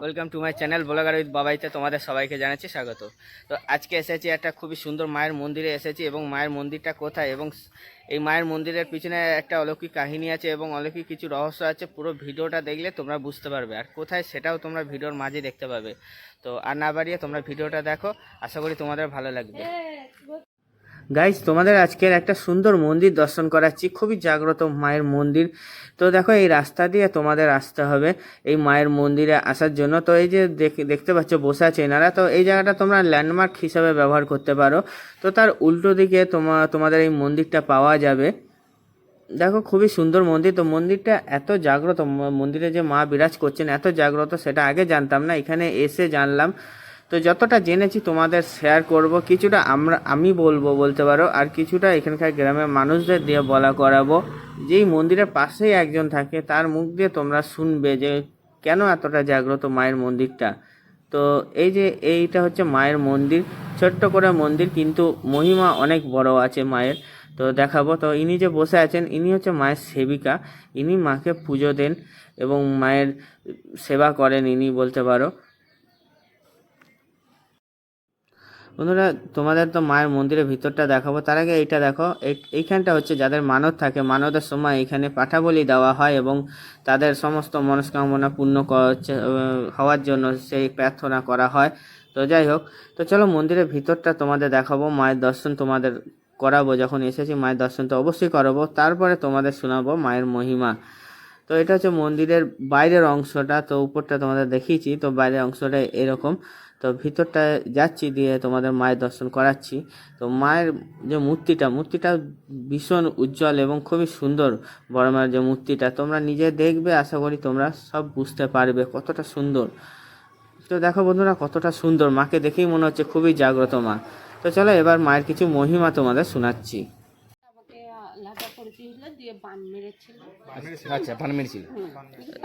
Welcome to my channel blogger with বাবাইতে তোমাদের সবাইকে জানাচ্ছি স্বাগত। তো আজকে এসেছি একটা খুবই সুন্দর মায়ের মন্দিরে এসেছি, এবং মায়ের মন্দিরটা কোথায় এবং এই মায়ের মন্দিরের পিছনে একটা অলৌকিক কাহিনী আছে এবং অলৌকিক কিছু রহস্য আছে। পুরো ভিডিওটা দেখলে তোমরা বুঝতে পারবে, আর কোথায় সেটাও তোমরা ভিডিওর মাঝে দেখতে পাবে। তো আর না বাড়িয়ে তোমরা ভিডিওটা দেখো, আশা করি তোমাদের ভালো লাগবে। গাইজ, তোমাদের আজকের একটা সুন্দর মন্দির দর্শন করাচ্ছি, খুবই জাগ্রত মায়ের মন্দির। তো দেখো, এই রাস্তা দিয়ে তোমাদের আসতে হবে এই মায়ের মন্দিরে আসার জন্য। তো এই যে দেখতে পাচ্ছ বসে আছে এনারা, তো এই জায়গাটা তোমরা ল্যান্ডমার্ক হিসাবে ব্যবহার করতে পারো। তো তার উল্টো দিকে তোমাদের এই মন্দিরটা পাওয়া যাবে। দেখো, খুবই সুন্দর মন্দির। তো মন্দিরটা এত জাগ্রত, মন্দিরে যে মা বিরাজ করছেন এত জাগ্রত, সেটা আগে জানতাম না, এখানে এসে জানলাম। তো যতটা জেনেছি তোমাদের শেয়ার করব, কিছুটা আমি বলতে পারো, আর কিছুটা এখানকার গ্রামের মানুষদের দিয়ে বলা করাবো। যেই মন্দিরের পাশেই একজন থাকে, তার মুখ দিয়ে তোমরা শুনবে যে কেন এতটা জাগ্রত মায়ের মন্দিরটা। তো এইটা হচ্ছে মায়ের মন্দির, ছোট্ট করে মন্দির, কিন্তু মহিমা অনেক বড় আছে মায়ের। তো দেখাবো। তো ইনি যে বসে আছেন, ইনি হচ্ছে মায়ের সেবিকা। ইনি মাকে পুজো দেন এবং মায়ের সেবা করেন ইনি, বলতে পারো। বন্ধুরা, তোমাদের তো মায়ের মন্দিরের ভিতরটা দেখাবো, তার আগে এইটা দেখো। এইখানটা হচ্ছে যাদের মানত থাকে, মানতের সময় এখানে পাঠা বলি দেওয়া হয় এবং তাদের সমস্ত মনস্কামনা পূর্ণ হওয়ার জন্য সেই প্রার্থনা করা হয়। তো যাই হোক, তো চলো মন্দিরের ভিতরটা তোমাদের দেখাবো, মায়ের দর্শন তোমাদের করাবো। যখন এসেছি মায়ের দর্শন তো অবশ্যই করাবো, তারপরে তোমাদের শোনাবো মায়ের মহিমা। তো এটা হচ্ছে মন্দিরের বাইরের অংশটা, তো উপরটা তোমাদের দেখিয়েছি, তো বাইরের অংশটা এরকম। তো ভিতরটা যাচ্ছি, দিয়ে তোমাদের মায়ের দর্শন করাচ্ছি। তো মায়ের যে মূর্তিটা ভীষণ উজ্জ্বল এবং খুবই সুন্দর। বড় মায়ের যে মূর্তিটা তোমরা নিজে দেখবে, আশা করি তোমরা সব বুঝতে পারবে কতটা সুন্দর। তো দেখো বন্ধুরা, কতটা সুন্দর, মাকে দেখেই মনে হচ্ছে খুবই জাগ্রত মা। তো চলো এবার মায়ের কিছু মহিমা তোমাদের শোনাচ্ছি। আলাদা করে দিয়েছিল, দিয়ে বান মেরেছিল। আচ্ছা, বান মেরেছিল।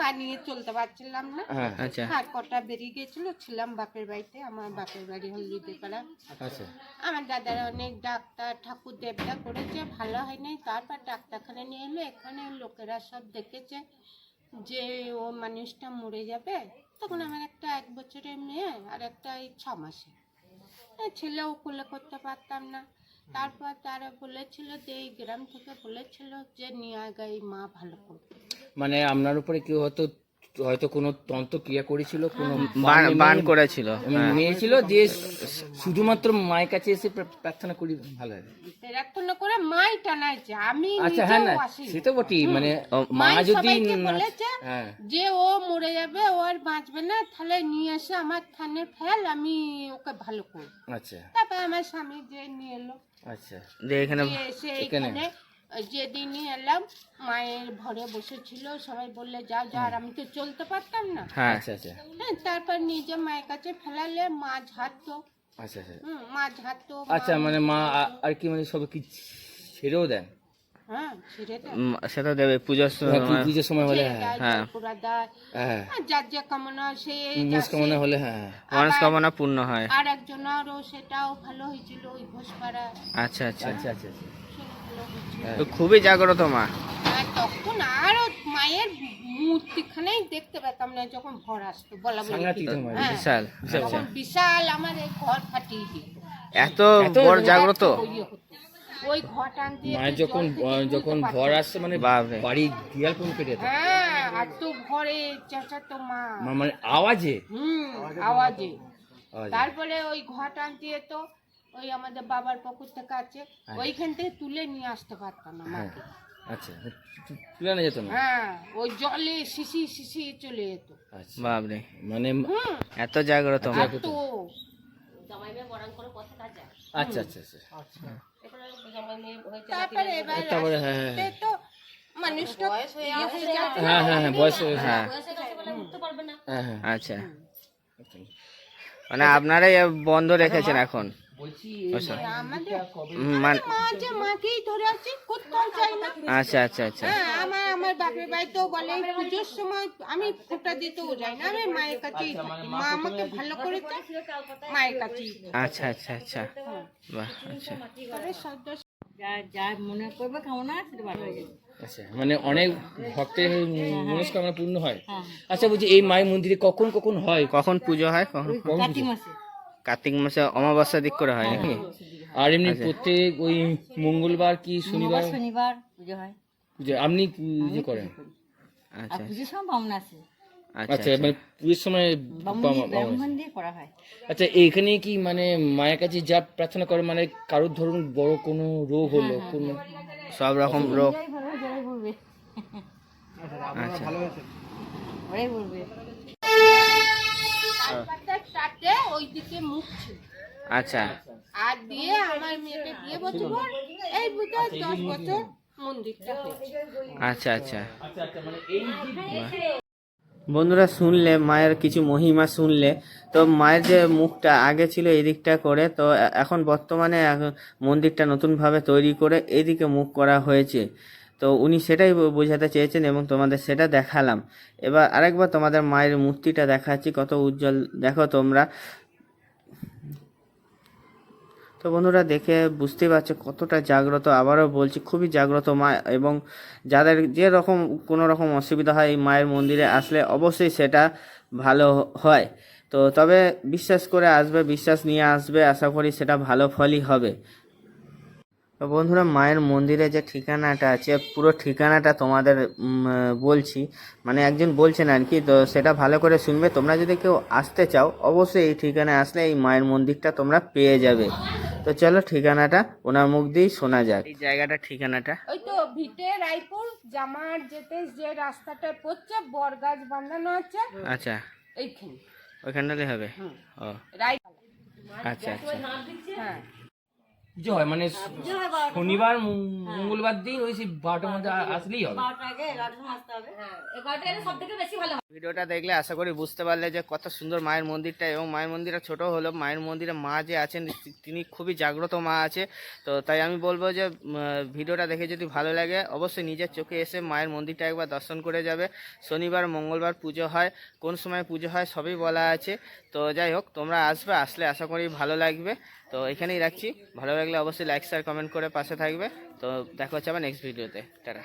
পানি চলতে পারছিলাম না। আচ্ছা, হাত কটা বেরিয়ে গেছিল। ছিলাম বাপের বাড়িতে, আমার বাপের বাড়ি হলদিতে পাড়া। আচ্ছা, আমার দাদারা অনেক ডাক্তার ঠাকুর দেবতা করেছে, ভালো হয় নাই। তারপর ডাক্তারখানে নিয়ে এলো, এখানে লোকেরা সব দেখেছে যে ও মানুষটা মরে যাবে। তখন আমার একটা 1 বছরের মেয়ে আর একটা 6 মাসে ছেলেও কোলে করতে পারতাম না। তারপর তারা বলেছিল যে এই গ্রাম থেকে বলেছিল যে নিয়ে গাই মা ভালো করবে। মানে আপনার উপরে কেউ হয়তো কোনো তন্ত্র ক্রিয়া করেছিল, কোনো বান করেছিল, মেয়েছিল, যে শুধুমাত্র মায়ের কাছে এসে প্রার্থনা করি ভালো হয়। প্রার্থনা করে মাই টানাইছে, আমি আচ্ছা, হ্যাঁ, না আসিনি। সে তো বটেই, মানে মা মাই যদি সবাইকে বলেছে হ্যাঁ, যে ও মরে যাবে, ও আর বাঁচবে না, তাহলে নিয়ে এসে আমার থানে ফেল, আমি ওকে ভালো করব। আচ্ছা তারপর আমার স্বামী যে নিয়ে এলো, আচ্ছা, এখানে দিয়ে এসে এখানে যেদিনই এলাম মায়ের ঘরে বসেছিল, সবাই বললে যাও যাও, আর আমি তো চলতে পারতাম না। আচ্ছা আচ্ছা হ্যাঁ, তারপর নিজে মায়ের কাছে ফেলালে মা ঝাড়তো। আচ্ছা আচ্ছা মা ঝাড়তো। আচ্ছা, মানে মা আর কি, মানে সব কি ছেড়েও দেন? হ্যাঁ, ছেড়ে দেয়। সেটা দেবে পুজোর সময়, পুজোর সময় হলে ছেড়ে দেয়, হ্যাঁ। জলপুরা দেয়। হ্যাঁ, আর যার যা কামনা সে মনস্কামনা হলে হ্যাঁ। মনস্কামনা পূর্ণ হয়। আর একজনেরও সেটাও ভালো হয়েছিল, ওই ঘোষপাড়া। আচ্ছা আচ্ছা, আচ্ছা আচ্ছা আচ্ছা, সেগুলো হয়েছিল। তো খুবই জাগ্রত মা। আর তখন আরো মায়ের মূর্তিখানেই দেখতে পেতাম না, যখন ভর আসতো বলা বলি। সাংঘাতিক তো মানে। হ্যাঁ, বিশাল। তখন বিশাল আমার এই ঘর ফাটিয়ে দিত। এত বড় জাগ্রত। ওই ঘর টানতে মায়ের যখন ভর আসছে, মানে বাপরে। বাড়ি দিয়াল কোন পেটে যেত। হ্যাঁ, আর তো ঘরে চেঁচাতো মা। মানে আওয়াজে আওয়াজে। আওয়াজে। তারপরে ওই ঘর টানতে তো ওই আমাদের বাবার পুকুর থেকে আছে, ওইখান থেকে তুলে নিয়ে আসতে পারতাম না মাকে। আচ্ছা, তুলে না যেত না? হ্যাঁ, ওই জলে শিশি চলে যেত। আচ্ছা, বাপরে, মানে এত জাগ্রত মা। আর তো আচ্ছা আচ্ছা আচ্ছা, তারপরে এবার তারপরে হ্যাঁ হ্যাঁ আসতে তো মানুষটা ইয়ে হয়ে যাচ্ছে। হ্যাঁ হ্যাঁ হ্যাঁ, বয়স হ্যাঁ, হ্যাঁ হ্যাঁ, আচ্ছা, মানে আপনারাই বন্ধ রেখেছেন এখন? আচ্ছা, আমাদের মানে মা যে মাকেই ধরে আছে, কোথাও যাই না। আচ্ছা আচ্ছা আচ্ছা, হ্যাঁ, আমার বাপের বাড়িতেও বলে পুজোর সময় আমি ফোঁটা দিতেও যাই না, আমি মায়ের কাছেই থাকি। মা আমাকে ভালো করেছে, মায়ের কাছেই। আচ্ছা আচ্ছা আচ্ছা, বাহ, আচ্ছা। তবে সদস্য যা যা মনে করবে কামনা সেটা ভালো হয়ে যাবে। আচ্ছা, মানে অনেক ভক্তের মনস্কামনা পূর্ণ হয়। হ্যাঁ আচ্ছা, বলছি এই মায়ের মন্দিরে কখন কখন হয়? কখন পুজো হয় কখন? ওই কার্তিক মাসে। কার্তিক মাসে অমাবস্যা দিক করে হয় নাকি? আর এমনি আচ্ছা। প্রত্যেক ওই মঙ্গলবার কি শনিবার শনিবার পুজো হয়। পুজো আপনি পুজো করেন? আর আচ্ছা পুজোর সময় বামুন আছে, আচ্ছা আচ্ছা, মানে পুজোর সময় ব্রাহ্মণ দিয়ে করা হয়। আচ্ছা, এইখানে কি মানে মায়ের কাছে যা প্রার্থনা করে, মানে কারোর ধরুন বড় কোনো রোগ হলো, কোনো সব রকম রোগ? যাই ভালো যাই বলবে, আচ্ছা ওরাই বলবে। তাতে ওইদিকে মুখ ছিল। আচ্ছা আর দিয়ে আমার মেয়েকে বিয়ে বছর এই বোধহয় 10 বছর মন্দিরটা হয়েছে। আচ্ছা আচ্ছা। বন্ধুরা, শুনলে মায়ের কিছু মহিমা শুনলে, তো মায়ের যে মুখটা আগে ছিল এদিকটা করে, তো এখন বর্তমানে মন্দিরটা নতুনভাবে তৈরি করে এদিকে মুখ করা হয়েছে। তো উনি সেটাই বোঝাতে চেয়েছেন এবং তোমাদের সেটা দেখালাম। এবার আরেকবার তোমাদের মায়ের মূর্তিটা দেখাচ্ছি, কত উজ্জ্বল দেখো তোমরা। তো বন্ধুরা, দেখে বুঝতেই পারছো কতটা জাগ্রত। আবারও বলছি, খুবই জাগ্রত মা, এবং যাদের যে রকম কোনো রকম অসুবিধা হয় এই মায়ের মন্দিরে আসলে অবশ্যই সেটা ভালো হয়। তো তবে বিশ্বাস করে আসবে, বিশ্বাস নিয়ে আসবে, আশা করি সেটা ভালো ফলই হবে। তো বন্ধুরা, মায়ের মন্দিরে যে ঠিকানাটা আছে, পুরো ঠিকানাটা তোমাদের বলছি, মানে একজন বলছেন আর কি, তো সেটা ভালো করে শুনবে। তোমরা যদি কেউ আসতে চাও অবশ্যই এই ঠিকানায় আসলে এই মায়ের মন্দিরটা তোমরা পেয়ে যাবে। তো চলো ঠিকানাটা ওনার মুখ দিয়েই শোনা যাক। এই জায়গাটার ঠিকানাটা ওই তো ভিটে রায়পুর জামার যেতে যে রাস্তাটা পড়ছে বরগাছ বাঁধানো আছে আচ্ছা, এইখানে ওইখানটাতে হবে। ও রাই। আচ্ছা আচ্ছা। হ্যাঁ পুজো হয় মানে শনিবার মঙ্গলবার দিন ওই সেই 12টার মধ্যে আসলেই হবে। 12টা আগে 11টার আসতে হবে। হ্যাঁ 11টা এলে সব থেকে বেশি ভালো হয়। ভিডিওটা দেখলে আশা করি বুঝতে পারলে যে কত সুন্দর মায়ের মন্দিরটা, এবং মায়ের মন্দিরটা ছোট হলো, মায়ের মন্দিরে মা যে আছেন তিনি খুবই জাগ্রত মা আছে। তো তাই আমি বলবো যে ভিডিওটা দেখে যদি ভালো লাগে অবশ্যই নিজের চোখে এসে মায়ের মন্দিরটা একবার দর্শন করে যাবে। শনিবার মঙ্গলবার পুজো হয়, কোন সময় পুজো হয় সবই বলা আছে। তো যাই হোক, তোমরা আসবে, আসলে আশা করি ভালো লাগবে। তো এখানেই রাখছি, ভালো লাগলে অবশ্যই লাইক শেয়ার কমেন্ট করে পাশে থাকবে। তো দেখা হচ্ছে আবার নেক্সট ভিডিওতে। টাটা।